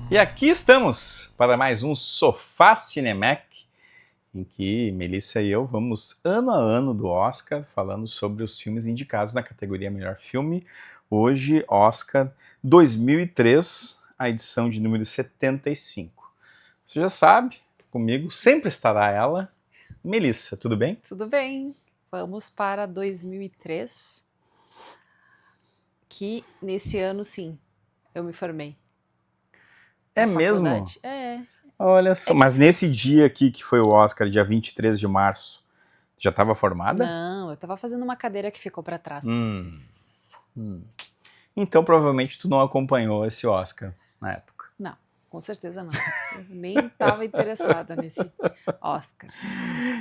E aqui estamos para mais um Sofá Cinemac, em que Melissa e eu vamos ano a ano do Oscar falando sobre os filmes indicados na categoria Melhor Filme. Hoje, Oscar 2003, a edição de número 75. Você já sabe, comigo sempre estará ela, Melissa, tudo bem? Tudo bem, vamos para 2003, que nesse ano sim, eu me formei É na mesmo? faculdade. É Olha só, que mas nesse dia aqui que foi o Oscar, dia 23 de março, já estava formada? não, eu tava fazendo uma cadeira que ficou para Hum, trás. hum. Então provavelmente tu não acompanhou esse Oscar na época. Não, com certeza não. Eu nem estava interessada nesse Oscar.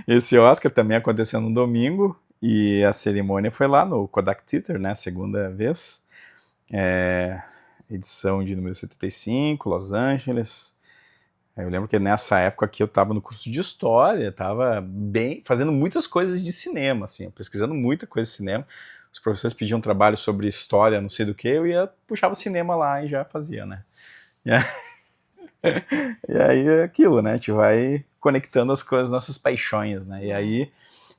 Esse Oscar também aconteceu no domingo e a cerimônia foi lá no Kodak Theater, né? Segunda vez. Edição de número 75, Los Angeles. Eu lembro que nessa época aqui eu estava no curso de História, estava bem, fazendo muitas coisas de cinema, assim, pesquisando muita coisa de cinema. Os professores pediam trabalho sobre história, não sei do que, eu ia, puxava o cinema lá e já fazia, né? E aí é aquilo, né? A gente vai conectando as coisas, nossas paixões, né? E aí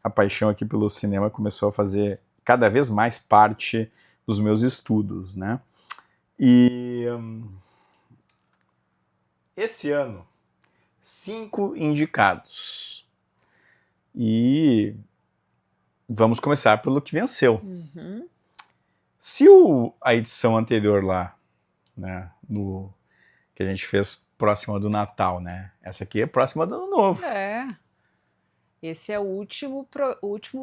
a paixão aqui pelo cinema começou a fazer cada vez mais parte dos meus estudos, né? E esse ano, 5 indicados. E vamos começar pelo que venceu. Uhum. Se a edição anterior lá, né, no, que a gente fez próxima do Natal, né? Essa aqui é próxima do Ano Novo. Esse é o último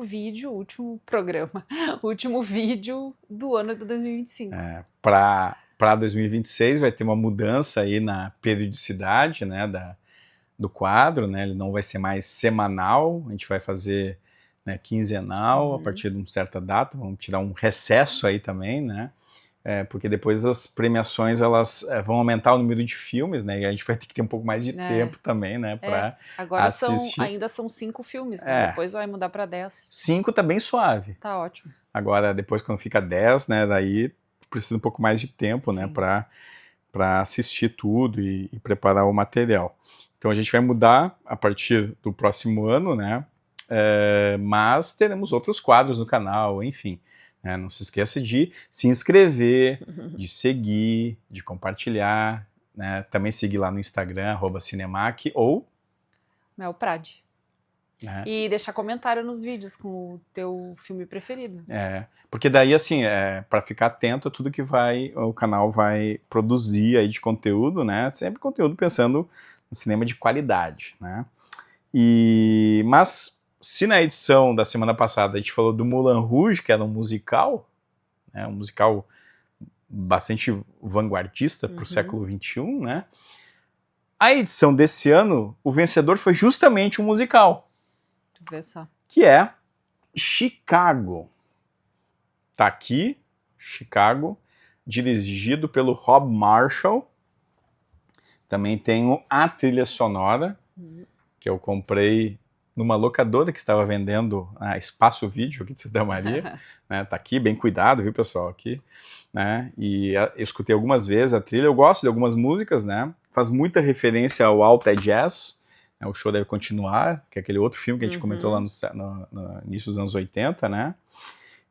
vídeo, o último programa, o último vídeo do ano de 2025. Para 2026 vai ter uma mudança aí na periodicidade, né, do quadro, né? Ele não vai ser mais semanal, a gente vai fazer, né, quinzenal a partir de uma certa data. Vamos tirar um recesso aí também, né? Porque depois as premiações elas vão aumentar o número de filmes, né? E a gente vai ter que ter um pouco mais de tempo também, né, para Agora assistir. ainda são 5 filmes, né? Depois vai mudar para 10. 5 tá bem suave. Tá ótimo. Agora, depois quando fica 10, né, daí precisa um pouco mais de tempo, né, Sim. para assistir tudo e preparar o material. Então a gente vai mudar a partir do próximo ano, né? Mas teremos outros quadros no canal, enfim. Né, não se esqueça de se inscrever, de seguir, de compartilhar, né, também seguir lá no Instagram, @cinemac ou Mel Prade. né, E deixar comentário nos vídeos com o teu filme preferido. porque daí assim, para ficar atento a tudo que o canal vai produzir aí de conteúdo, né? Sempre conteúdo pensando no cinema de qualidade, né? Mas se na edição da semana passada a gente falou do Moulin Rouge, que era um musical, né? Um musical bastante vanguardista para o século XXI, né? A edição desse ano, o vencedor foi justamente um musical. Vê só. Que é Chicago. Tá aqui, Chicago, dirigido pelo Rob Marshall. Também tenho a trilha sonora, que eu comprei numa locadora que estava vendendo a Espaço Vídeo aqui de Santa Maria. Né? Tá aqui, bem cuidado, viu, pessoal, aqui. Né? E eu escutei algumas vezes a trilha, eu gosto de algumas músicas, né? Faz muita referência ao Alta Jazz, né? O Show Deve Continuar, que é aquele outro filme que a gente comentou lá no início dos anos 80, né?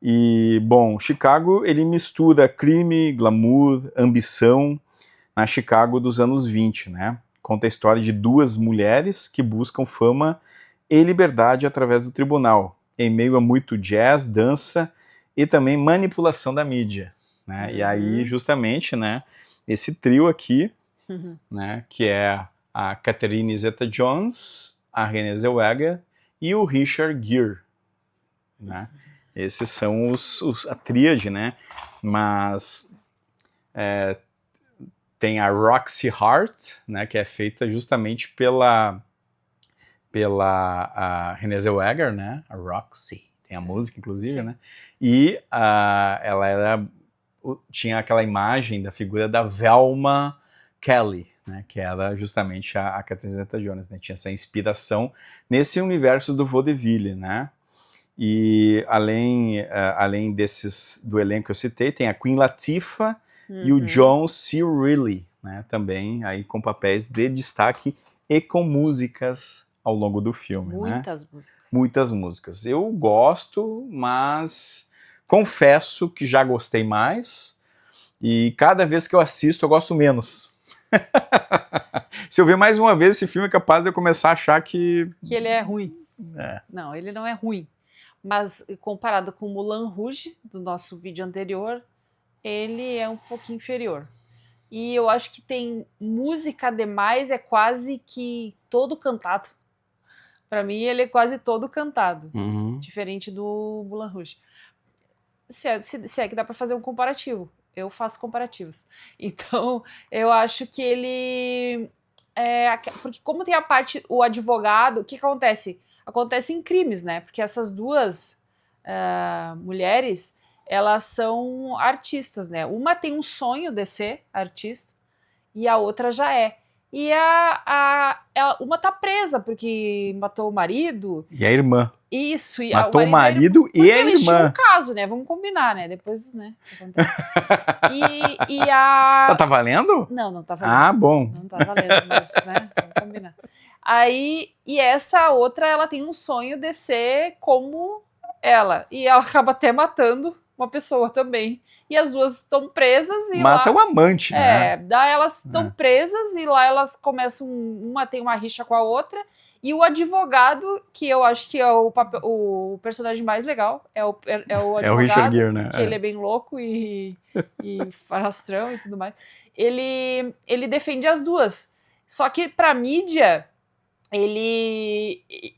E, bom, Chicago, ele mistura crime, glamour, ambição na Chicago dos anos 20, né? Conta a história de duas mulheres que buscam fama e liberdade através do tribunal, em meio a muito jazz, dança e também manipulação da mídia, né? E aí, justamente, né, esse trio aqui, né, que é a Catherine Zeta-Jones, a Renée Zellweger e o Richard Gere, né? Esses são a tríade, né? Mas tem a Roxy Hart, né? Que é feita justamente pela a Renée Zellweger, né? A Roxy, tem a música inclusive, Sim. né? E ela tinha aquela imagem da figura da Velma Kelly, né? Que era justamente a Catherine Zeta-Jones, né? Tinha essa inspiração nesse universo do vaudeville, né? E além do elenco que eu citei, tem a Queen Latifah e o John C. Reilly, né, também aí com papéis de destaque e com músicas ao longo do filme, né? Muitas músicas. Muitas músicas. Eu gosto, mas confesso que já gostei mais e cada vez que eu assisto eu gosto menos. Se eu ver mais uma vez esse filme é capaz de eu começar a achar que ele é ruim. É. Não, ele não é ruim. Mas comparado com Moulin Rouge, do nosso vídeo anterior, ele é um pouquinho inferior. E eu acho que tem música demais, é quase que todo cantado. Pra mim, ele é quase todo cantado. Diferente do Moulin Rouge. Se é que dá pra fazer um comparativo. Eu faço comparativos. Então, eu acho que ele... porque como tem a parte, o advogado, o que acontece? Acontece em crimes, né? Porque essas duas mulheres, elas são artistas, né? Uma tem um sonho de ser artista e a outra já é. E uma tá presa porque matou o marido. E a irmã. Isso. E matou o marido e a eles irmã. tinham um caso, né? Vamos combinar, né? Depois, né? Tá valendo? Não tá valendo. Ah, bom. Não tá valendo, mas, né? Vamos combinar. Aí, e essa outra, ela tem um sonho de ser como ela. E ela acaba até matando uma pessoa também. E as duas estão presas e mata lá... o amante, né? Daí elas estão presas e lá elas começam... Uma tem uma rixa com a outra. E o advogado, que eu acho que é o personagem mais legal, é o advogado. É o Richard Gere, né? Que ele é bem louco e falastrão e tudo mais. Ele defende as duas. Só que pra mídia...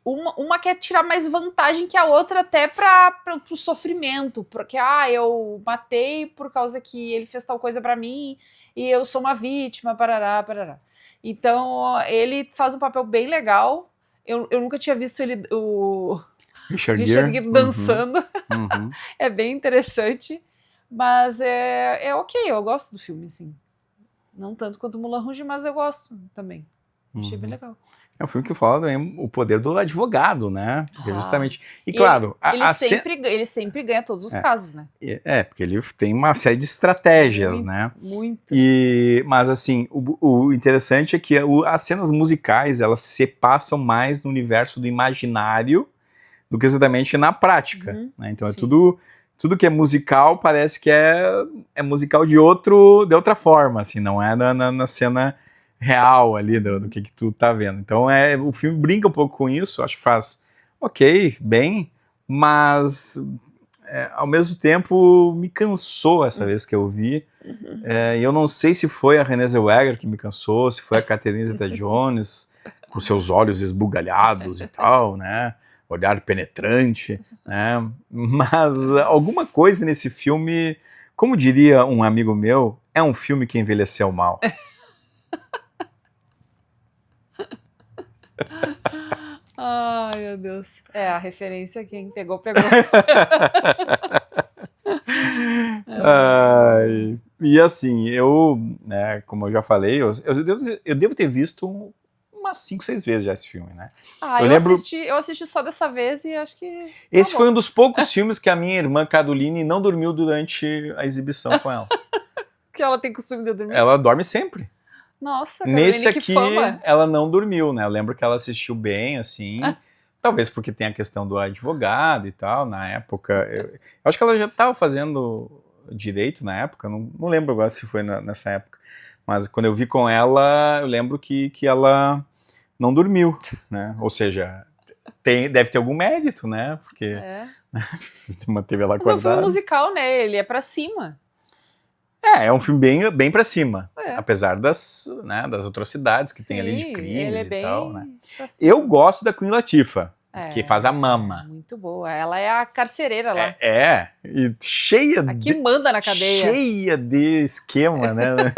Uma quer tirar mais vantagem que a outra até pro sofrimento, porque eu matei por causa que ele fez tal coisa pra mim e eu sou uma vítima, parará. Então ele faz um papel bem legal. Eu nunca tinha visto o Richard Gere dançando. É bem interessante, mas é ok, eu gosto do filme, assim. Não tanto quanto o Moulin Rouge, mas eu gosto também. Achei bem legal. É um filme que fala também o poder do advogado, né? Porque justamente... E claro... Ele sempre ganha todos os casos, né? Porque ele tem uma série de estratégias, né? Muito. Mas assim, o interessante é que as cenas musicais, elas se passam mais no universo do imaginário do que exatamente na prática, né? Então é tudo que é musical parece que é musical de outra forma, assim, não é na cena real ali do que tu tá vendo. Então o filme brinca um pouco com isso, acho que faz bem, mas ao mesmo tempo me cansou essa vez que eu vi. E eu não sei se foi a Renée Zellweger que me cansou, se foi a Catherine Zeta-Jones com seus olhos esbugalhados e tal, né? Olhar penetrante, né? Mas alguma coisa nesse filme, como diria um amigo meu, é um filme que envelheceu mal. Ai, meu Deus. A referência, quem pegou. E assim, né, como eu já falei, eu devo ter visto umas 5, 6 vezes já esse filme, né? Eu assisti só dessa vez e acho que... Esse foi um dos poucos filmes que a minha irmã Caroline não dormiu durante a exibição com ela. Que ela tem costume de dormir? Ela dorme sempre. Nossa, Caroline, nesse aqui, que fama. Ela não dormiu, né? Eu lembro que ela assistiu bem, assim... Talvez porque tem a questão do advogado e tal, na época. Eu acho que ela já estava fazendo direito na época, não lembro agora se foi nessa época. Mas quando eu vi com ela, eu lembro que ela não dormiu, né? Ou seja, deve ter algum mérito, né? Porque manteve ela acordada. Mas é um filme musical, né? Ele é pra cima. É um filme bem pra cima. Apesar das atrocidades que tem ali de crimes e tal, né? Eu gosto da Queen Latifah, que faz a Mama. Muito boa. Ela é a carcereira lá. E cheia que manda na cadeia. Cheia de esquema, né?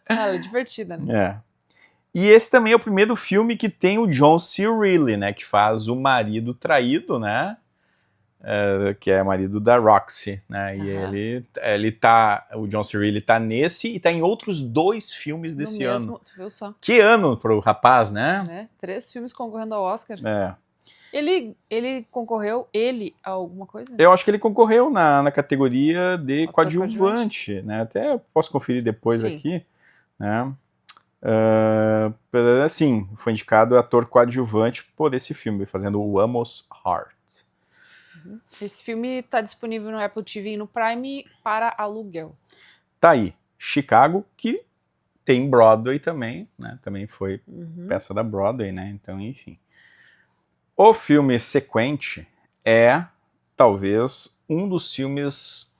Ela é divertida, né? E esse também é o primeiro filme que tem o John C. Reilly, né? Que faz o marido traído, né? Que é marido da Roxy, né? E o John C. Reilly tá nesse e tá em outros 2 filmes desse ano. Tu viu só? Que ano pro rapaz, né? 3 filmes concorrendo ao Oscar. Ele concorreu, a alguma coisa? Eu acho que ele concorreu na categoria de Ator coadjuvante, né? Até eu posso conferir depois Sim. aqui, né? Sim, foi indicado ator coadjuvante por esse filme, fazendo o Amos Hart. Esse filme está disponível no Apple TV e no Prime para aluguel. Tá aí, Chicago, que tem Broadway também, né? Também foi peça da Broadway, né? Então, enfim. O filme sequente é, talvez, um dos filmes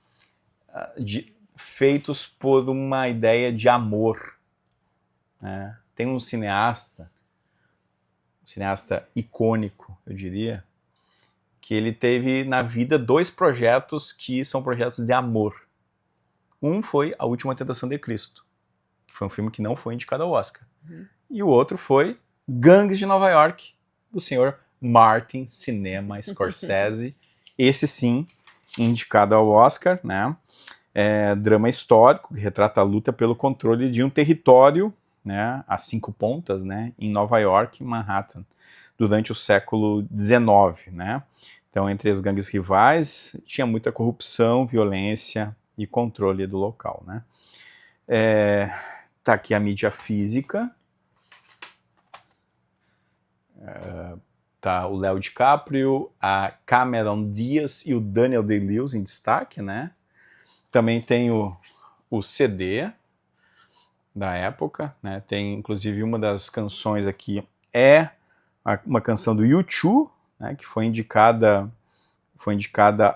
feitos por uma ideia de amor. Né? Tem um cineasta icônico, eu diria, que ele teve na vida 2 projetos que são projetos de amor. Um foi A Última Tentação de Cristo, que foi um filme que não foi indicado ao Oscar. E o outro foi Gangues de Nova York, do senhor Martin Cinema Scorsese. Esse sim, indicado ao Oscar, né? Drama histórico, que retrata a luta pelo controle de um território, né, a 5 pontas, né, em Nova York, Manhattan, durante o século XIX, né? Então, entre as gangues rivais, tinha muita corrupção, violência e controle do local, né? Tá aqui a mídia física. Tá o Léo DiCaprio, a Cameron Diaz e o Daniel Day-Lewis em destaque, né? Também tem o CD da época, né? Tem inclusive uma das canções aqui uma canção do U2, né? Que foi indicada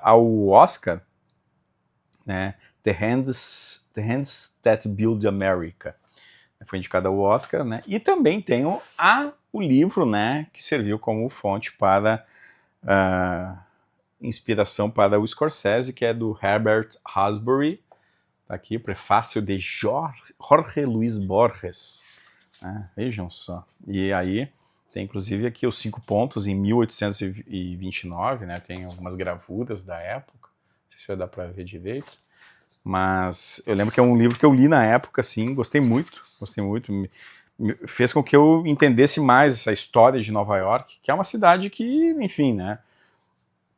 ao Oscar, né? The Hands That Build America. Foi indicada ao Oscar, né? E também tem o livro, né? Que serviu como fonte para inspiração para o Scorsese, que é do Herbert Hasbury. Tá aqui, prefácio de Jorge Luis Borges. Vejam só. E aí tem inclusive aqui os 5 pontos em 1829, né? Tem algumas gravuras da época. Não sei se vai dar para ver direito. Mas eu lembro que é um livro que eu li na época, assim, gostei muito. Fez com que eu entendesse mais essa história de Nova York, que é uma cidade que, enfim, né?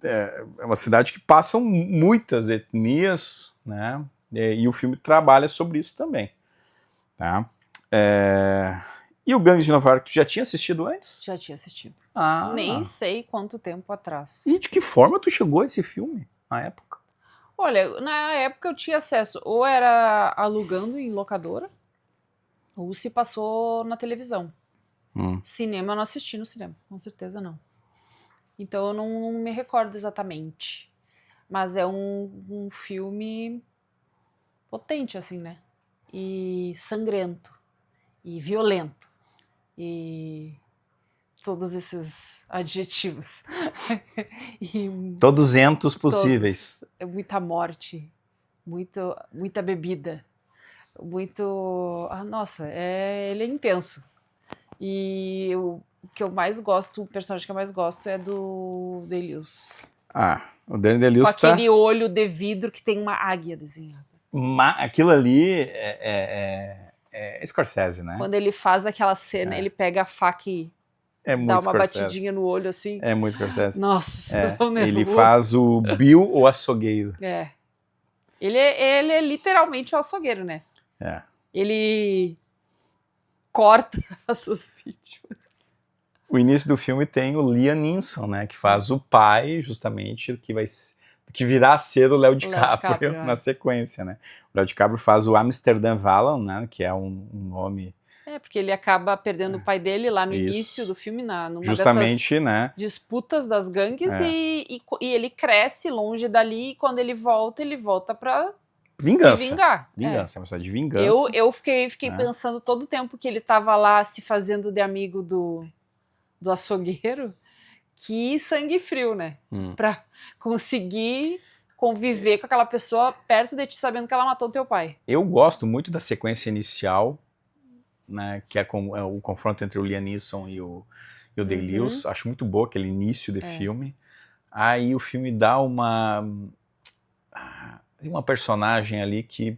É uma cidade que passam muitas etnias, né? E o filme trabalha sobre isso também, tá? E o Gangues de Nova York, tu já tinha assistido antes? Já tinha assistido. Ah. Nem sei quanto tempo atrás. E de que forma tu chegou a esse filme, na época? Olha, na época eu tinha acesso, ou era alugando em locadora, ou se passou na televisão. Cinema eu não assisti no cinema, com certeza não. Então eu não me recordo exatamente. Mas é um filme potente, assim, né? E sangrento. E violento. E todos esses adjetivos. Todos entos possíveis. É muita morte. Muita bebida. Muito... nossa, ele é intenso. E o que eu mais gosto, o personagem que eu mais gosto é do Day-Lewis. O Daniel Day-Lewis com aquele olho de vidro que tem uma águia desenhada. Aquilo ali é Scorsese, né? Quando ele faz aquela cena, ele pega a faca e dá uma Scorsese. batidinha no olho assim. É muito Scorsese. Nossa, ele faz o Bill, o açougueiro. Ele é literalmente o açougueiro, né? Ele corta as suas vítimas. O início do filme tem o Liam Neeson, né? Que faz o pai, justamente, que virá a ser o Léo DiCaprio na sequência, né? O Léo DiCaprio faz o Amsterdam Vallon, né? Que é um nome... porque ele acaba perdendo o pai dele lá no início do filme, numa justamente, dessas disputas das gangues, e ele cresce longe dali, e quando ele volta pra vingança. se vingar. Vingança, é uma história de vingança. Eu fiquei pensando todo o tempo que ele tava lá se fazendo de amigo do açougueiro, que sangue frio, né? Pra conseguir conviver com aquela pessoa perto de ti, sabendo que ela matou teu pai. Eu gosto muito da sequência inicial, né, que é o confronto entre o Liam Neeson e o Day-Lewis. Acho muito boa aquele início de filme. Aí o filme dá uma personagem ali que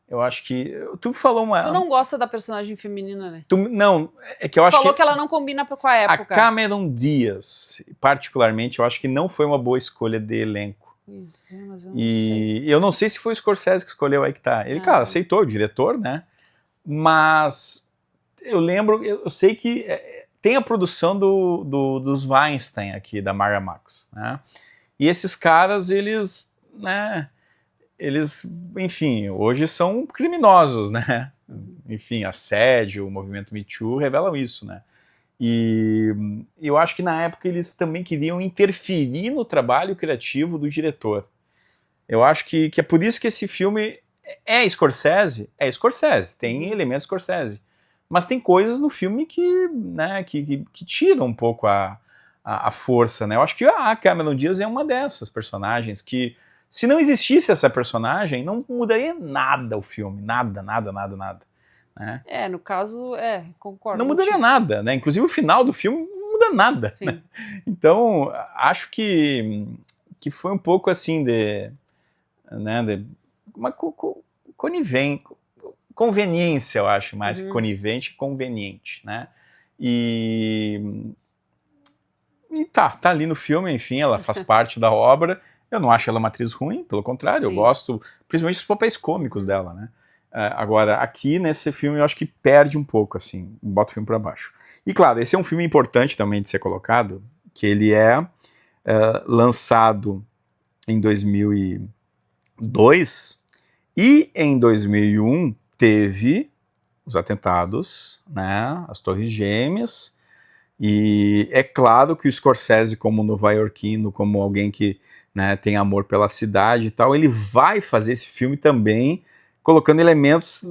Eu acho que... Tu falou uma... Tu não gosta da personagem feminina, né? Não, é que eu Tu acho falou que... que ela não combina com a A época. Cameron Diaz, particularmente, eu acho que não foi uma boa escolha de elenco. Pois é, mas eu não sei. E eu não sei se foi o Scorsese que escolheu, aí que tá. Ele, cara, aceitou, o diretor, né? Mas eu lembro, eu sei que tem a produção dos Weinstein aqui, da Miramax, né? E esses caras, eles, né? Eles, enfim, hoje são criminosos, né? Enfim, assédio, o movimento Me Too revelam isso, né? E eu acho que na época eles também queriam interferir no trabalho criativo do diretor. Eu acho que é por isso que esse filme é Scorsese, tem elementos Scorsese, mas tem coisas no filme que, né, que tiram um pouco a força, né? Eu acho que a Cameron Diaz é uma dessas personagens que, se não existisse essa personagem, não mudaria nada o filme, nada. Né? No caso, concordo. Não mudaria nada, né? Inclusive o final do filme não muda nada. Sim. Né? Então, acho que foi um pouco assim de uma conveniência, eu acho, mais que conivente, conveniente, né? E tá ali no filme, enfim, ela faz parte da obra. Eu não acho ela uma atriz ruim, pelo contrário, eu gosto, principalmente dos papéis cômicos dela, né? Agora, aqui nesse filme eu acho que perde um pouco, assim, bota o filme para baixo. E claro, esse é um filme importante também de ser colocado, que ele é lançado em 2002 e em 2001 teve os atentados, né, as Torres Gêmeas, e é claro que o Scorsese, como nova-iorquino, como alguém que, né, tem amor pela cidade e tal, ele vai fazer esse filme também colocando elementos,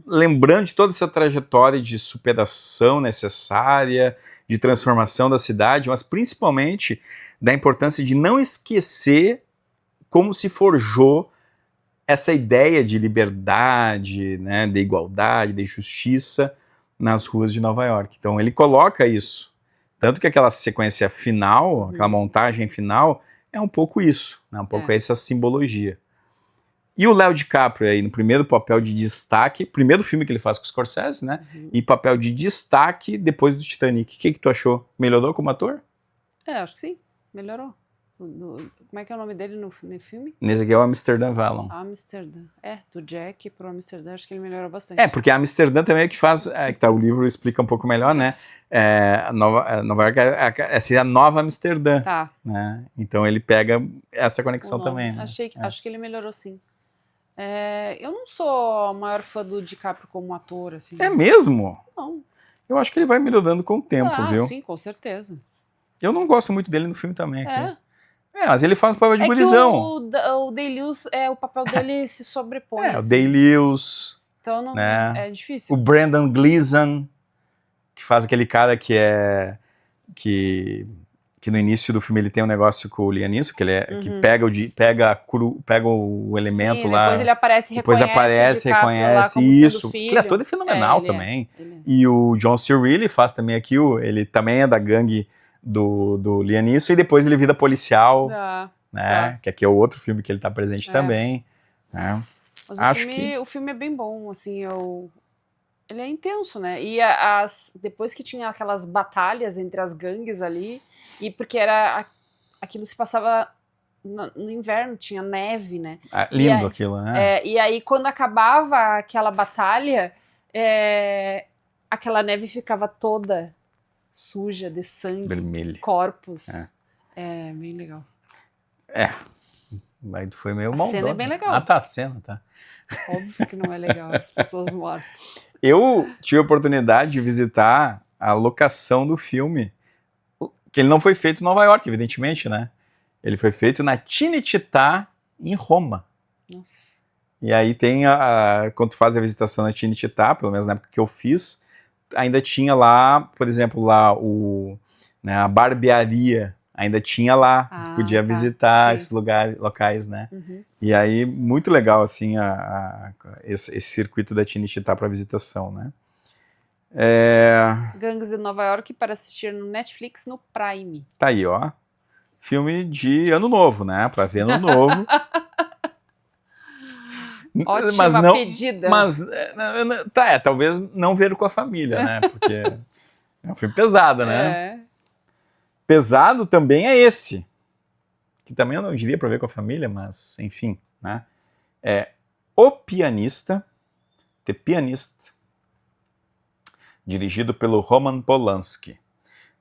lembrando de toda essa trajetória de superação necessária, de transformação da cidade, mas principalmente da importância de não esquecer como se forjou essa ideia de liberdade, né, de igualdade, de justiça nas ruas de Nova York. Então ele coloca isso. Tanto que aquela sequência final, aquela montagem final, é um pouco isso, né, um pouco essa simbologia. E o Léo DiCaprio aí, no primeiro papel de destaque, primeiro filme que ele faz com o Scorsese, né, e papel de destaque depois do Titanic. O que tu achou? Melhorou como ator? Acho que sim, melhorou. Como é que é o nome dele no filme? Nesse aqui é o Amsterdã Vallon. Amsterdã. Do Jack pro Amsterdã, acho que ele melhorou bastante. Porque Amsterdã também é que faz, que tá, o livro explica um pouco melhor, né? Nova York seria a nova Amsterdã. Tá. Né? Então ele pega essa conexão também. Né? Acho que ele melhorou sim. Eu não sou a maior fã do DiCaprio como ator, assim. É mesmo? Não. Eu acho que ele vai melhorando com o tempo, viu? Sim, com certeza. Eu não gosto muito dele no filme também. Aqui. Mas ele faz um papel de gurizão. O Day-Lewis, o papel dele se sobrepõe. O Day-Lewis. Então não, é difícil. O Brendan Gleeson, que faz aquele cara que é... Que no início do filme ele tem um negócio com o Liam Neeson, que ele que pega o elemento lá. Depois ele aparece e reconhece isso. Aquele ator é fenomenal também. E o John C. Reilly faz também aqui, ele também é da gangue do Liam Neeson, e depois ele vira policial, né? Que aqui é o outro filme que ele tá presente também. Né? Mas o filme é bem bom, assim, ele é intenso, né? E depois que tinha aquelas batalhas entre as gangues ali, e porque aquilo se passava no inverno, tinha neve, né? Lindo aquilo, né? E aí quando acabava aquela batalha, aquela neve ficava toda suja de sangue, vermelho, corpos. É bem legal. Mas foi meio maldoso. A cena é bem legal. A cena, tá. Óbvio que não é legal, as pessoas mortas. Eu tive a oportunidade de visitar a locação do filme, que ele não foi feito em Nova York, evidentemente, né? Ele foi feito na Cinecittà, em Roma. Nossa. E aí tem, quando tu faz a visitação na Cinecittà, pelo menos na época que eu fiz, ainda tinha lá, por exemplo, lá a barbearia, ainda tinha lá, tu podia visitar esses locais, né? E aí, muito legal, assim, esse circuito da Cinecittà para visitação, né? Gangues de Nova York para assistir no Netflix, no Prime. Tá aí, ó. Filme de ano novo, né? Para ver ano novo. Ótima pedida. Mas, talvez não ver com a família, né? Porque é um filme pesado, né? Pesado também é esse, que também eu não diria para ver com a família, mas enfim, né? É O Pianista, The Pianist, dirigido pelo Roman Polanski,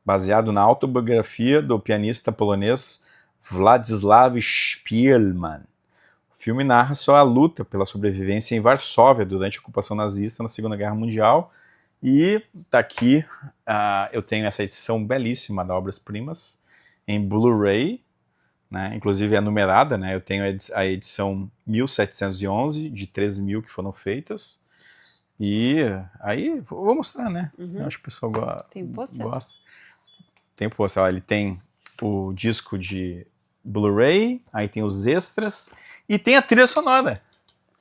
baseado na autobiografia do pianista polonês Władysław Szpilman. O filme narra sua luta pela sobrevivência em Varsóvia durante a ocupação nazista na Segunda Guerra Mundial. E tá aqui, eu tenho essa edição belíssima da Obras Primas em Blu-ray, né? Inclusive é numerada, né? Eu tenho a edição 1711, de 13.000 que foram feitas. E aí, vou mostrar, né? Eu acho que o pessoal gosta. Tem pôster. Ele tem o disco de Blu-ray, aí tem os extras e tem a trilha sonora.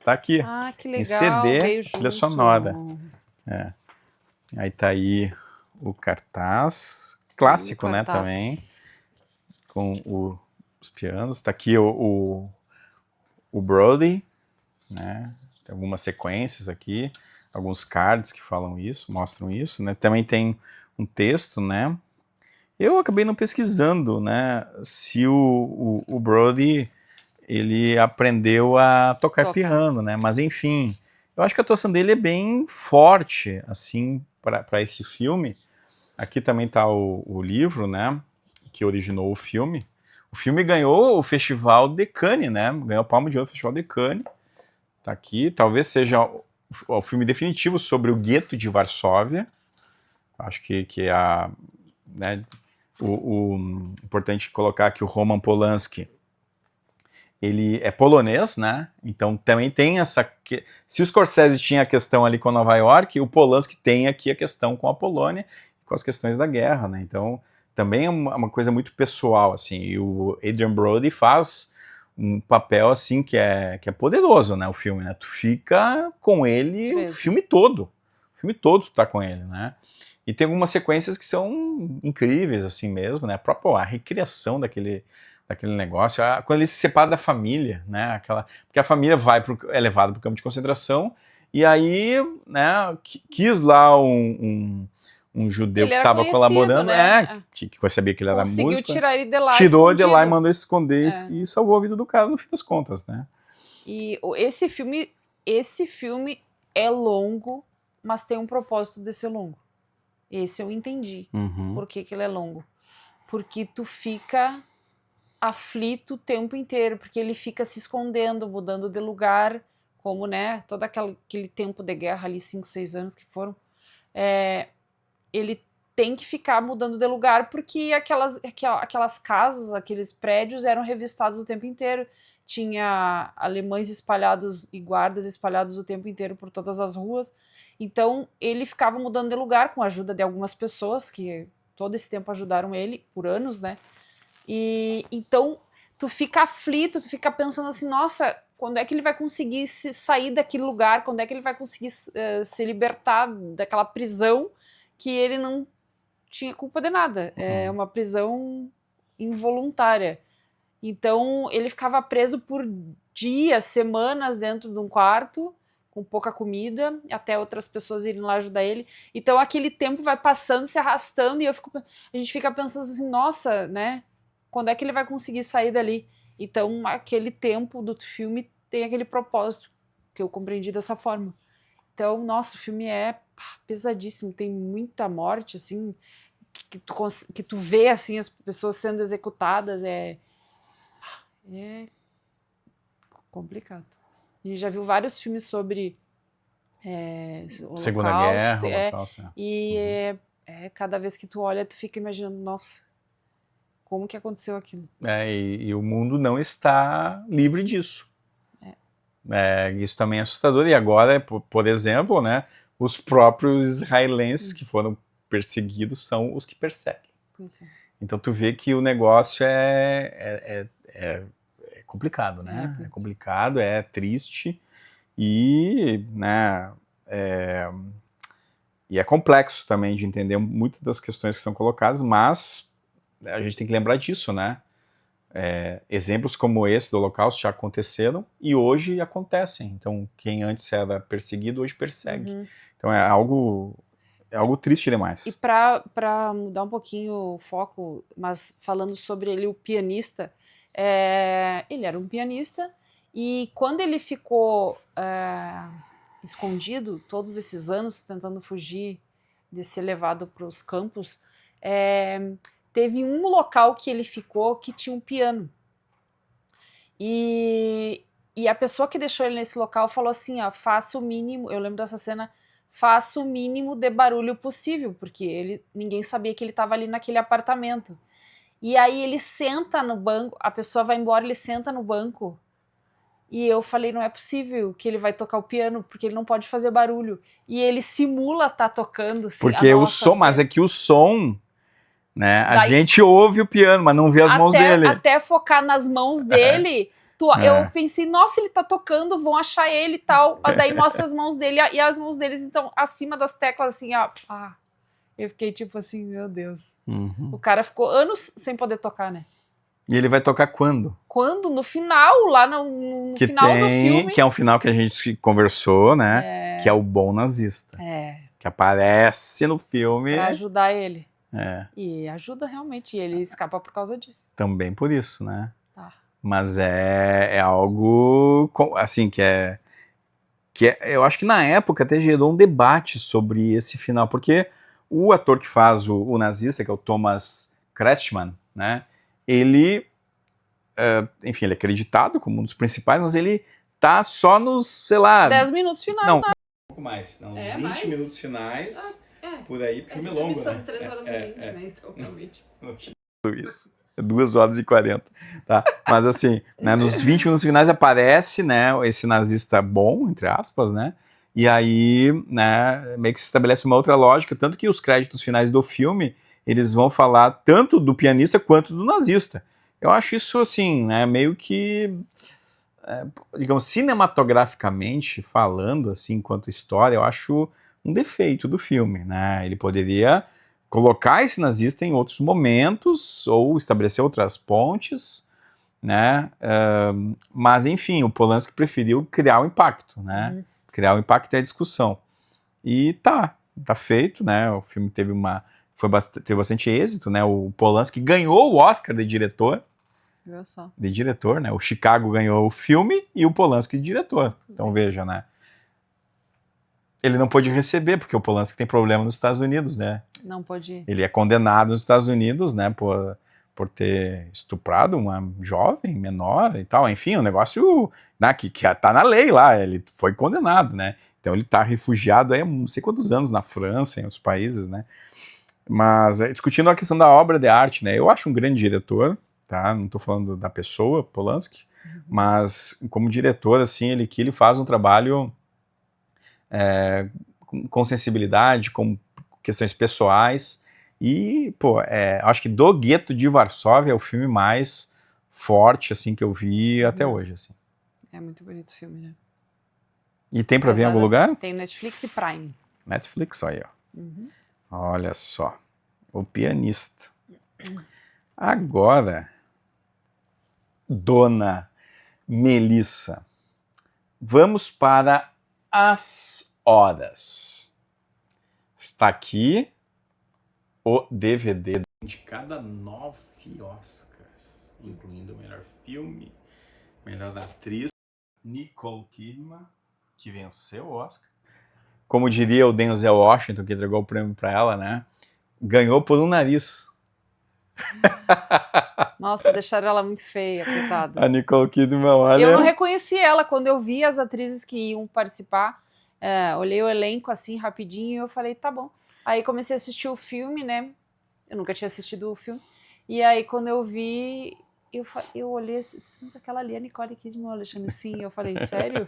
Tá aqui. Que legal. Em CD, trilha sonora. Aí tá aí o cartaz, clássico, né, também, com os pianos. Tá aqui o Brody, né, tem algumas sequências aqui, alguns cards que falam isso, mostram isso, né. Também tem um texto, né. Eu acabei não pesquisando, né, se o Brody, ele aprendeu a tocar piano, né, mas enfim, eu acho que a atuação dele é bem forte, assim, para esse filme. Aqui também está o livro, né, que originou o filme. O filme ganhou o Festival de Cannes, né, ganhou o Palma de Ouro do Festival de Cannes. Tá aqui, talvez seja o filme definitivo sobre o gueto de Varsóvia. Acho que é né, importante colocar que o Roman Polanski, ele é polonês, né? Então também tem essa... Se o Scorsese tinha a questão ali com Nova York, o Polanski tem aqui a questão com a Polônia, com as questões da guerra, né? Então também é uma coisa muito pessoal, assim. E o Adrien Brody faz um papel, assim, que é poderoso, né? O filme, né? Tu fica com ele o filme todo. O filme todo tu tá com ele, né? E tem algumas sequências que são incríveis, assim mesmo, né? A recriação daquele negócio, quando ele se separa da família, né? Porque a família é levada para o campo de concentração, e aí, né, quis lá um judeu que estava colaborando, né? que sabia que ele era músico. Conseguiu tirar ele de lá, tirou de lá e mandou esconder e salvou a vida do cara no fim das contas, né? E esse filme é longo, mas tem um propósito de ser longo. Esse eu entendi. Por que ele é longo? Porque tu fica aflito o tempo inteiro, porque ele fica se escondendo, mudando de lugar, como, né, todo aquele tempo de guerra ali, 5, 6 anos que foram, ele tem que ficar mudando de lugar, porque aquelas casas, aqueles prédios eram revistados o tempo inteiro, tinha alemães espalhados e guardas espalhados o tempo inteiro por todas as ruas, então ele ficava mudando de lugar com a ajuda de algumas pessoas, que todo esse tempo ajudaram ele, por anos, né, e então tu fica aflito, tu fica pensando assim, nossa, quando é que ele vai conseguir sair daquele lugar, quando é que ele vai conseguir se libertar daquela prisão que ele não tinha culpa de nada, é uma prisão involuntária. Então ele ficava preso por dias, semanas dentro de um quarto, com pouca comida, até outras pessoas irem lá ajudar ele. Então aquele tempo vai passando, se arrastando, e a gente fica pensando assim, nossa, né, quando é que ele vai conseguir sair dali? Então aquele tempo do filme tem aquele propósito, que eu compreendi dessa forma. Então, nossa, o filme é pesadíssimo, tem muita morte, assim, que tu vê, assim, as pessoas sendo executadas, é complicado. A gente já viu vários filmes sobre Segunda Guerra, Holocausto, e cada vez que tu olha, tu fica imaginando, nossa, como que aconteceu aquilo? E o mundo não está livre disso. Isso também é assustador. E agora, por exemplo, né, os próprios israelenses que foram perseguidos são os que perseguem. Então tu vê que o negócio é complicado, né? É complicado, é triste e, né, e é complexo também de entender muitas das questões que são colocadas, mas a gente tem que lembrar disso, né? exemplos como esse do Holocausto já aconteceram e hoje acontecem. Então, quem antes era perseguido, hoje persegue. Uhum. Então, é algo triste demais. E para mudar um pouquinho o foco, mas falando sobre ele, o pianista, ele era um pianista e quando ele ficou escondido todos esses anos, tentando fugir de ser levado para os campos, teve um local que ele ficou que tinha um piano. E a pessoa que deixou ele nesse local falou assim, ó, faça o mínimo, eu lembro dessa cena, faça o mínimo de barulho possível, porque ninguém sabia que ele estava ali naquele apartamento. E aí ele senta no banco, a pessoa vai embora, ele senta no banco, e eu falei, não é possível que ele vai tocar o piano, porque ele não pode fazer barulho. E ele simula tá tocando. Assim, porque o som, mas é que o som, né, a gente ouve o piano, mas não vê as mãos dele. Até focar nas mãos dele... Eu pensei, nossa, ele tá tocando, vão achar ele e tal. Daí mostra as mãos dele e as mãos deles estão acima das teclas, assim, ó. Eu fiquei tipo assim, meu Deus. Uhum. O cara ficou anos sem poder tocar, né? E ele vai tocar quando? Quando? No final, lá no final do filme. Que é um final que a gente conversou, né? Que é o bom nazista. Que aparece no filme. Pra ajudar ele. E ajuda realmente, e ele escapa por causa disso. Também por isso, né? Mas é algo, assim, que eu acho que na época até gerou um debate sobre esse final, porque o ator que faz o nazista, que é o Thomas Kretschmann, né, ele, enfim, ele é acreditado como um dos principais, mas ele tá só nos, sei lá... 10 minutos finais. Não, um pouco mais, uns 20 mais? minutos finais, por aí, porque filme longo, são né? 3 horas e 20, né, então, realmente. Isso. 2 horas e 40, tá? Mas assim, né, nos 20 minutos finais aparece, né, esse nazista bom, entre aspas, né, e aí, né, meio que se estabelece uma outra lógica, tanto que os créditos finais do filme, eles vão falar tanto do pianista quanto do nazista. Eu acho isso, assim, né, meio que, digamos, cinematograficamente falando, assim, enquanto história, eu acho um defeito do filme, né, ele poderia colocar esse nazista em outros momentos ou estabelecer outras pontes, né? Mas enfim, o Polanski preferiu criar o impacto, né? Criar o impacto e a discussão. E tá feito, né? O filme teve bastante êxito, né? O Polanski ganhou o Oscar de diretor. Viu só? De diretor, né? O Chicago ganhou o filme e o Polanski de diretor. Então veja, né? Ele não pôde receber, porque o Polanski tem problema nos Estados Unidos, né? Não pôde ir. Ele é condenado nos Estados Unidos, né, por ter estuprado uma jovem menor e tal. Enfim, um negócio, né, que tá na lei lá, ele foi condenado, né? Então ele tá refugiado aí há não sei quantos anos na França, em outros países, né? Mas discutindo a questão da obra de arte, né? Eu acho um grande diretor, tá? Não tô falando da pessoa, Polanski, mas como diretor, assim, ele faz um trabalho com sensibilidade, com questões pessoais, e, pô, acho que Do Gueto de Varsóvia é o filme mais forte, assim, que eu vi até hoje, assim. É muito bonito o filme, né? E tem pra ver em algum lugar? Tem Netflix e Prime. Netflix, olha aí, ó. Olha só, O Pianista. Agora, Dona Melissa, vamos para as horas. Está aqui o DVD de cada 9 Oscars, incluindo o melhor filme, melhor atriz, Nicole Kidman, que venceu o Oscar. Como diria o Denzel Washington, que entregou o prêmio para ela, né? Ganhou por um nariz. Nossa, deixaram ela muito feia, coitada. A Nicole Kidman, olha... Eu não reconheci ela quando eu vi as atrizes que iam participar. Olhei o elenco assim rapidinho e eu falei, tá bom. Aí comecei a assistir o filme, né? Eu nunca tinha assistido o filme. E aí quando eu vi, eu olhei assim, mas aquela ali é a Nicole Kidman, Alexandre, sim. Eu falei, sério?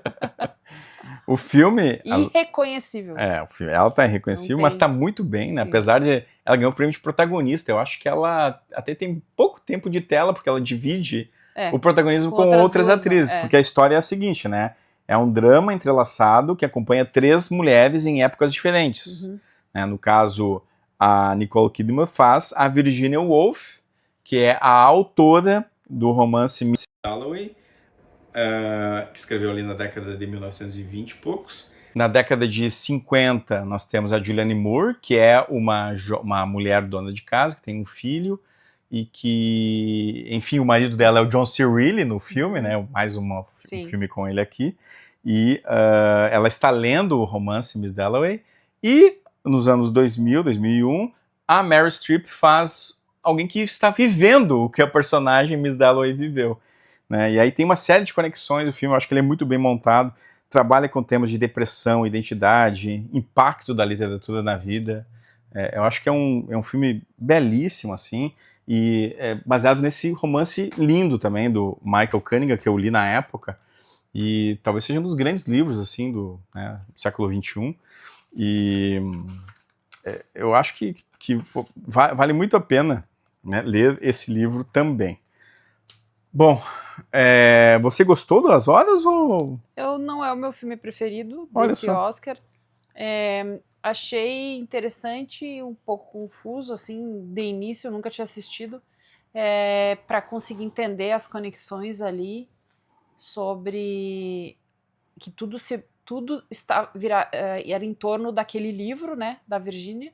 O filme... Irreconhecível. O filme, ela tá irreconhecível, mas tá muito bem, né? Sim. Apesar de... Ela ganhou o prêmio de protagonista. Eu acho que ela até tem pouco tempo de tela, porque ela divide o protagonismo com outras atrizes. Porque a história é a seguinte, né? É um drama entrelaçado que acompanha 3 mulheres em épocas diferentes. No caso, a Nicole Kidman faz a Virginia Woolf, que é a autora do romance Miss Dalloway, que escreveu ali na década de 1920 e poucos. Na década de 50, nós temos a Julianne Moore, que é uma mulher dona de casa, que tem um filho, e que, enfim, o marido dela é o John C. Reilly no filme, né? Mais um filme com ele aqui. E ela está lendo o romance Miss Dalloway, e nos anos 2000, 2001, a Meryl Streep faz alguém que está vivendo o que a personagem Miss Dalloway viveu. Né? E aí tem uma série de conexões do filme, eu acho que ele é muito bem montado, trabalha com temas de depressão, identidade, impacto da literatura na vida. Eu acho que é um filme belíssimo, assim, e baseado nesse romance lindo também do Michael Cunningham, que eu li na época, e talvez seja um dos grandes livros, assim, do século XXI, e eu acho que vale muito a pena, né, ler esse livro também. Bom, você gostou das Horas ou... Não é o meu filme preferido Olha desse só. Oscar. Achei interessante e um pouco confuso, assim, de início, eu nunca tinha assistido, para conseguir entender as conexões ali sobre que tudo era em torno daquele livro, né, da Virginia,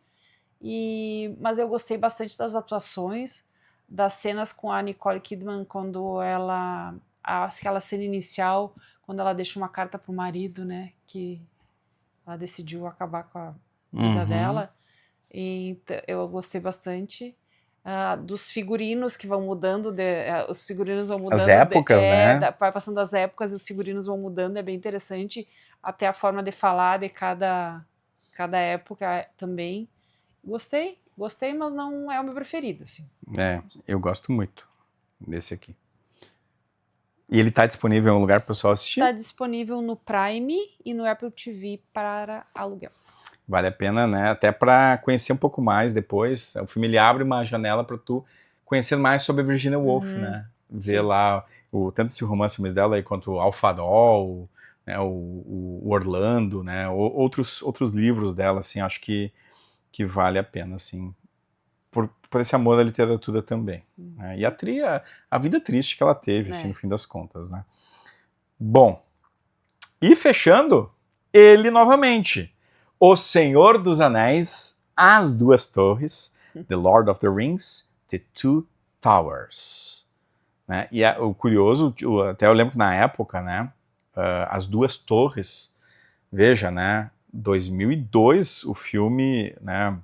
mas eu gostei bastante das atuações, das cenas com a Nicole Kidman, quando aquela cena inicial, quando ela deixa uma carta pro marido, né, que ela decidiu acabar com a vida dela, e eu gostei bastante. Dos figurinos que vão mudando, os figurinos vão mudando. As épocas, né? Vai passando as épocas e os figurinos vão mudando, é bem interessante. Até a forma de falar de cada época também. Gostei, mas não é o meu preferido, assim. Eu gosto muito desse aqui. E ele está disponível em um lugar para o pessoal assistir? Está disponível no Prime e no Apple TV para aluguel. Vale a pena, né? Até para conhecer um pouco mais depois. O filme ele abre uma janela para tu conhecer mais sobre a Virginia Woolf, né? Ver lá tanto esse romance dela aí, quanto o Alfarol, né? o Orlando, né? Outros livros dela, assim, acho que vale a pena, assim, por esse amor à literatura também. Né? E a vida triste que ela teve, assim, no fim das contas, né? Bom, e fechando, ele novamente. O Senhor dos Anéis, As Duas Torres, The Lord of the Rings, The Two Towers. Né? E o curioso, até eu lembro que na época, né, As Duas Torres, veja, né, 2002 o filme, né,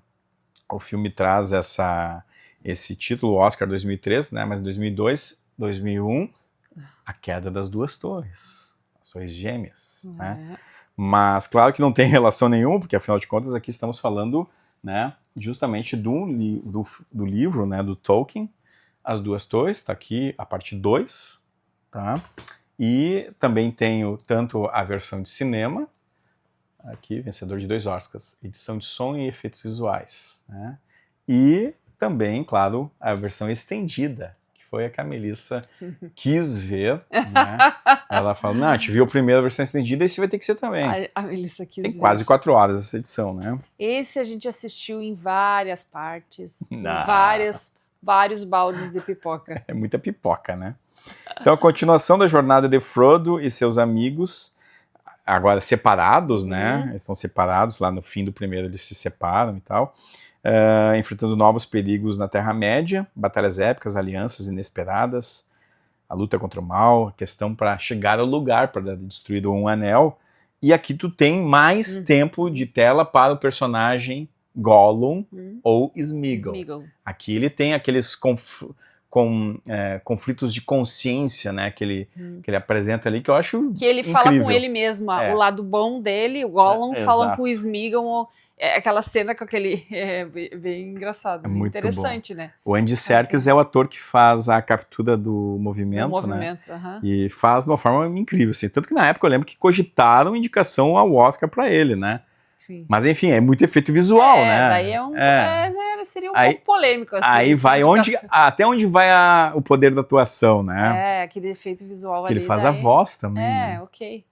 o filme traz esse título, Oscar 2003, né, mas em 2002, 2001, A Queda das Duas Torres, as Torres Gêmeas, né? Mas claro que não tem relação nenhuma, porque afinal de contas aqui estamos falando, né, justamente do livro, né, do Tolkien, As Duas Torres, está aqui a parte 2, tá? E também tenho tanto a versão de cinema, aqui, vencedor de 2 Oscars, edição de som e efeitos visuais, né? E também, claro, a versão estendida, foi a que a Melissa quis ver, né? Ela falou, não, a gente viu a primeira versão estendida, esse vai ter que ser também. A Melissa quis ver. Tem quase 4 horas essa edição, né? Esse a gente assistiu em várias partes, com vários baldes de pipoca. É muita pipoca, né? Então, a continuação da jornada de Frodo e seus amigos, agora separados, né? Eles estão separados, lá no fim do primeiro eles se separam e tal. Enfrentando novos perigos na Terra-média, batalhas épicas, alianças inesperadas, a luta contra o mal, a questão para chegar ao lugar para destruir um anel. E aqui tu tem mais tempo de tela para o personagem Gollum ou Sméagol. Aqui ele tem aqueles conflitos de consciência, né, que ele apresenta ali, que eu acho incrível. Que ele fala com ele mesmo, o lado bom dele, o Gollum falando com o Sméagol. Aquela cena com aquele... bem engraçado, muito interessante, bom. Né? O Andy Serkis é o ator que faz a captura do movimento, né? E faz de uma forma incrível, assim. Tanto que na época eu lembro que cogitaram indicação ao Oscar pra ele, né? Sim. Mas enfim, é muito efeito visual, né? Daí seria um pouco polêmico. Assim, aí vai até onde vai o poder da atuação, né? Aquele efeito visual que ali. Ele faz a voz também. Ok.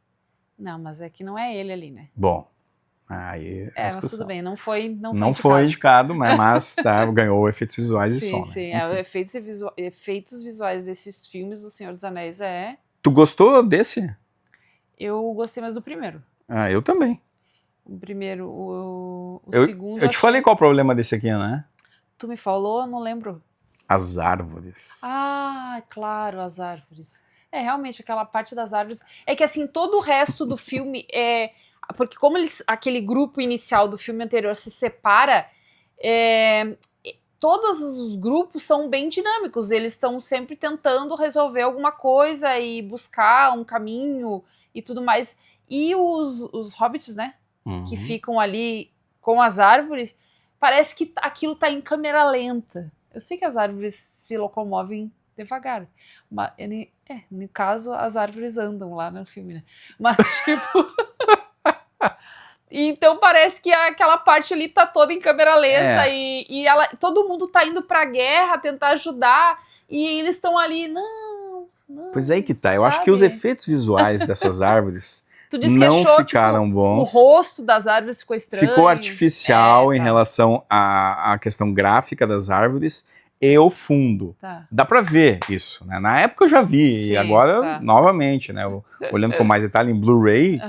Não, mas é que não é ele ali, né? Bom. Aí é a Mas tudo discussão. bem, não foi Não foi indicado, mas tá, ganhou efeitos visuais e Sim, som. sim. Né? Efeitos visuais desses filmes do Senhor dos Anéis Tu gostou desse? Eu gostei mais do primeiro. Ah, eu também. O primeiro, o Eu, segundo. eu te falei qual o problema desse aqui, né? Tu me falou, não lembro. As árvores. Ah, claro, as árvores. Realmente, aquela parte das árvores. É que assim, todo o resto do filme é. Porque como aquele grupo inicial do filme anterior se separa, todos os grupos são bem dinâmicos. Eles estão sempre tentando resolver alguma coisa e buscar um caminho e tudo mais. E os hobbits, né? Que ficam ali com as árvores, parece que aquilo tá em câmera lenta. Eu sei que as árvores se locomovem devagar, mas no caso as árvores andam lá no filme, né? Mas tipo, então parece que aquela parte ali tá toda em câmera lenta e todo mundo tá indo pra guerra tentar ajudar e eles estão ali, não. Pois aí que tá. Eu acho que os efeitos visuais dessas árvores Tu disse não que achou, ficaram tipo, bons. O rosto das árvores ficou estranho. Ficou artificial em relação à questão gráfica das árvores e o fundo. Tá. Dá pra ver isso, né? Na época eu já vi, Sim, e agora, novamente, né? Olhando com mais detalhe em Blu-ray,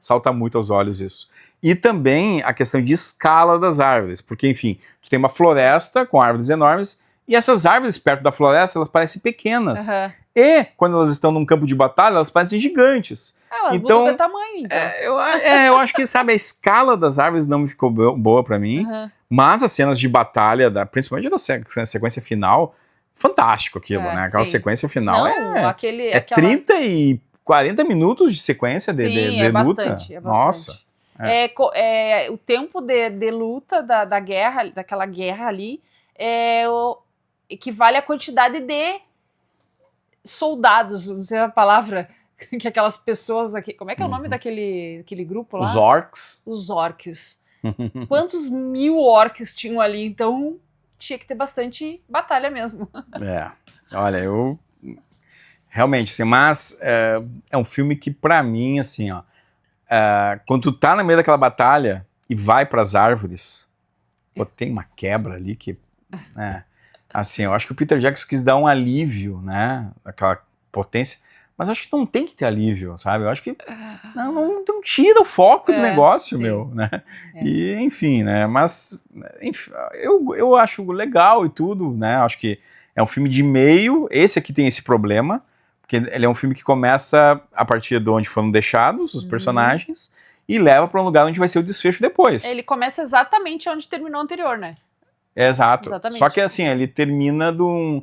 salta muito aos olhos isso. E também a questão de escala das árvores, porque, enfim, tu tem uma floresta com árvores enormes, e essas árvores perto da floresta, elas parecem pequenas. E, quando elas estão num campo de batalha, elas parecem gigantes. Elas mudam de tamanho, então. Eu acho que, sabe, a escala das árvores não me ficou boa pra mim, mas as cenas de batalha, principalmente da sequência final, fantástico aquilo, né? Aquela sequência final aquela... 30 e 40 minutos de sequência de luta. Bastante, Nossa. O tempo de luta da guerra, daquela guerra ali, equivale à quantidade de soldados, não sei a palavra, que aquelas pessoas aqui. Como é que é o nome daquele grupo lá? Os orcs. Os orcs. Quantos mil orcs tinham ali? Então tinha que ter bastante batalha mesmo. Olha, eu realmente, assim, mas é um filme que pra mim, assim, ó, quando tu tá no meio daquela batalha e vai pras árvores, tem uma quebra ali que, assim, eu acho que o Peter Jackson quis dar um alívio, né, aquela potência, mas eu acho que não tem que ter alívio, sabe? Eu acho que não tira o foco do negócio, né? E, enfim, né? Mas, enfim, eu acho legal e tudo, né? Acho que é um filme de meio. Esse aqui tem esse problema, porque ele é um filme que começa a partir de onde foram deixados os personagens e leva para um lugar onde vai ser o desfecho depois. Ele começa exatamente onde terminou o anterior, né? Exato. Exatamente. Só que, assim, ele termina de um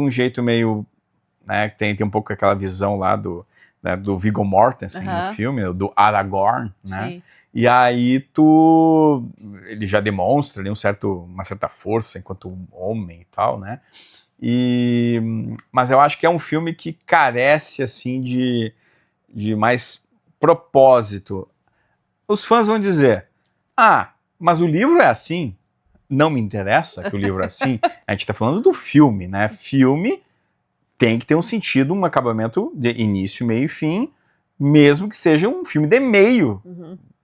jeito meio... Né, tem um pouco aquela visão lá do Viggo Mortensen no filme, do Aragorn, né? Sim. E aí ele já demonstra ali uma certa força enquanto homem e tal, né? Mas eu acho que é um filme que carece, assim, de mais propósito. Os fãs vão dizer, mas o livro é assim. Não me interessa que o livro é assim. A gente tá falando do filme, né? Filme tem que ter um sentido, um acabamento de início, meio e fim, mesmo que seja um filme de meio,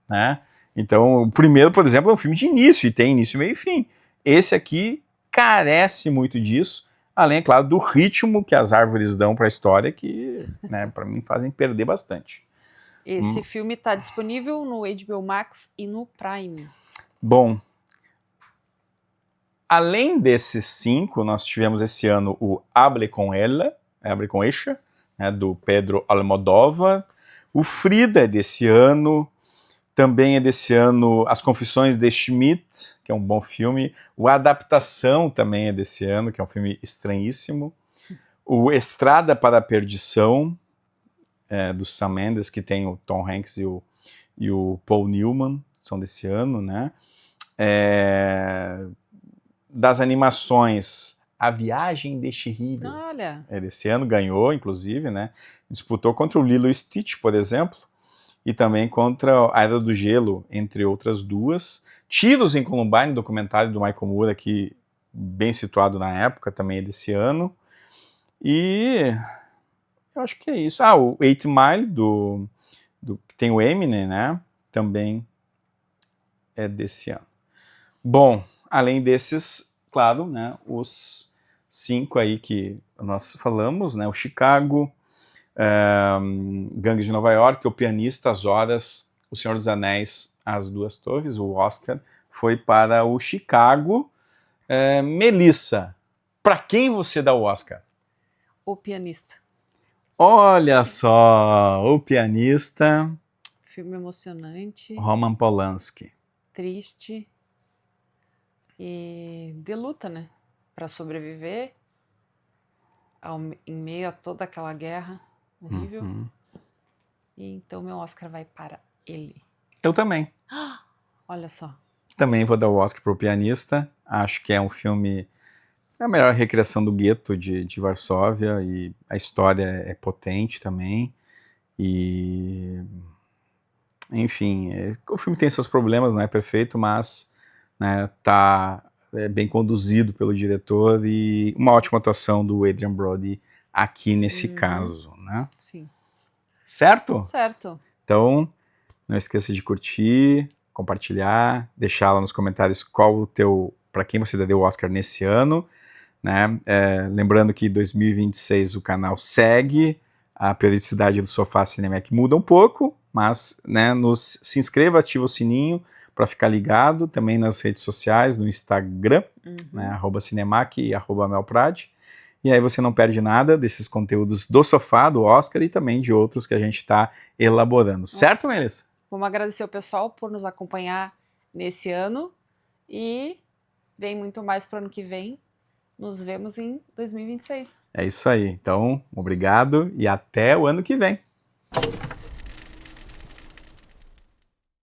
né? Então, o primeiro, por exemplo, é um filme de início, e tem início, meio e fim. Esse aqui carece muito disso, além, é claro, do ritmo que as árvores dão para a história, que, né, para mim, fazem perder bastante. Esse filme está disponível no HBO Max e no Prime. Bom, além desses 5, nós tivemos esse ano o Hable con Ella, né, do Pedro Almodóvar. O Frida é desse ano. Também é desse ano As Confissões de Schmidt, que é um bom filme. O Adaptação também é desse ano, que é um filme estranhíssimo. O Estrada para a Perdição, do Sam Mendes, que tem o Tom Hanks e o Paul Newman, são desse ano, né? Das animações, A Viagem de Chihiro é desse ano, ganhou, inclusive, né? Disputou contra o Lilo e Stitch, por exemplo, e também contra a Era do Gelo, entre outras duas. Tiros em Columbine, documentário do Michael Moore, aqui bem situado na época, também é desse ano. E eu acho que é isso. O 8 Mile, que tem o Eminem, né? também é desse ano. Bom, além desses, claro, né, os 5 aí que nós falamos, né, o Chicago, Gangues de Nova York, O Pianista, As Horas, O Senhor dos Anéis, As Duas Torres, o Oscar foi para o Chicago. Melissa, para quem você dá o Oscar? O Pianista. Olha só, O Pianista, Filme emocionante, Roman Polanski. triste e de luta, né? Para sobreviver em meio a toda aquela guerra horrível. Uhum. E então meu Oscar vai para ele. Eu também. Olha só. Também vou dar o Oscar para O Pianista. Acho que é um filme, é a melhor recriação do gueto de Varsóvia, e a história é potente também. E, enfim, o filme tem seus problemas, não é perfeito, mas, né, tá bem conduzido pelo diretor, e uma ótima atuação do Adrien Brody aqui nesse caso, né? Sim. Certo? Certo. Então, não esqueça de curtir, compartilhar, deixar lá nos comentários qual o teu, para quem você deu o Oscar nesse ano, né? Lembrando que em 2026 o canal segue, a periodicidade do Sofá Cinemac muda um pouco, mas, né, se inscreva, ativa o sininho para ficar ligado, também nas redes sociais, no Instagram, né, @cinemac e @melprade. E aí você não perde nada desses conteúdos do Sofá, do Oscar, e também de outros que a gente está elaborando. Certo, Melissa? Vamos agradecer ao pessoal por nos acompanhar nesse ano e vem muito mais para o ano que vem. Nos vemos em 2026. É isso aí. Então, obrigado e até o ano que vem.